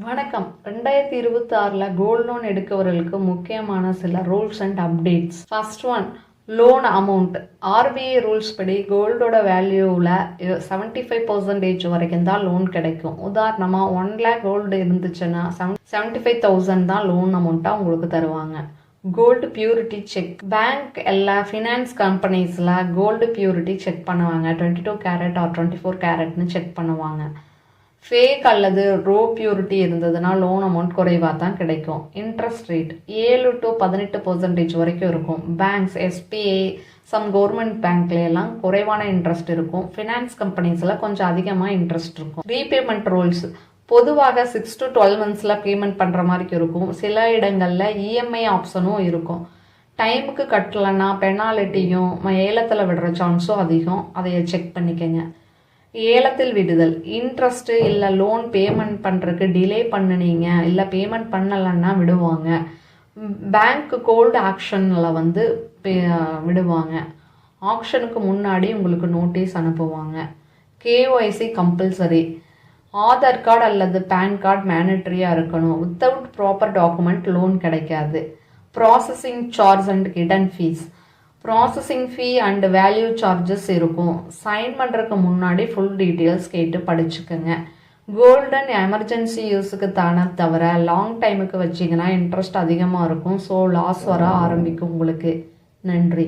வணக்கம். 2026 gold loan எடுக்கவர்களுக்கு முக்கியமான சில rules and updates. First one, loan amount. RBI rules படி கோல்டோட வேல்யூவில் 75% வரைக்கும் தான் லோன் கிடைக்கும். உதாரணமாக 1 lakh கோல்டு இருந்துச்சுன்னா 75,000 தான் லோன் அமௌண்ட்டாக உங்களுக்கு தருவாங்க. Gold purity check. பேங்க் எல்லா ஃபினான்ஸ் கம்பெனிஸில் கோல்டு பியூரிட்டி செக் பண்ணுவாங்க. 22 கேரட் ஆர் 24 கேரட்னு செக் பண்ணுவாங்க. ஃபேக் அல்லது ரோ பியூரிட்டி இருந்ததுன்னா லோன் அமௌண்ட் குறைவாக தான் கிடைக்கும். இன்ட்ரெஸ்ட் ரேட் 7 to 18% வரைக்கும் இருக்கும். பேங்க்ஸ், எஸ்பிஐ, சம் கவர்மெண்ட் பேங்க்லாம் குறைவான இன்ட்ரெஸ்ட் இருக்கும். ஃபினான்ஸ் கம்பெனிஸில் கொஞ்சம் அதிகமாக இன்ட்ரெஸ்ட் இருக்கும். ரீபேமெண்ட் ரூல்ஸ் பொதுவாக 6 to 12 months பேமெண்ட் பண்ணுற மாதிரி இருக்கும். சில இடங்களில் இஎம்ஐ ஆப்ஷனும் இருக்கும். டைமுக்கு கட்டலைன்னா பெனாலிட்டியும் ஏலத்தில் விடுற சான்ஸும் அதிகம். அதை செக் பண்ணிக்கங்க. ஏலத்தில் விடுதல். இன்ட்ரெஸ்ட் இல்லை லோன் பேமெண்ட் பண்ணுறதுக்கு டிலே பண்ணினீங்க இல்லை பேமெண்ட் பண்ணலைன்னா விடுவாங்க. பேங்க் கோல்டு ஆக்ஷனில் விடுவாங்க. ஆக்ஷனுக்கு முன்னாடி உங்களுக்கு நோட்டீஸ் அனுப்புவாங்க. KYC compulsory. ஆதார் கார்டு அல்லது பேன் கார்டு மேண்டட்ரியாக இருக்கணும். வித்தவுட் ப்ராப்பர் டாக்குமெண்ட் லோன் கிடைக்காது. Processing charge and hidden fees. Processing fee and value charges இருக்கும். சைன் பண்ணுறதுக்கு முன்னாடி ஃபுல் டீட்டெயில்ஸ் கேட்டு படிச்சுக்கோங்க. கோல்டன் எமர்ஜென்சி யூஸுக்கு தானே தவிர லாங் டைமுக்கு வச்சிங்கன்னா இன்ட்ரெஸ்ட் அதிகமாக இருக்கும். ஸோ லாஸ் வர ஆரம்பிக்கும் உங்களுக்கு. நன்றி.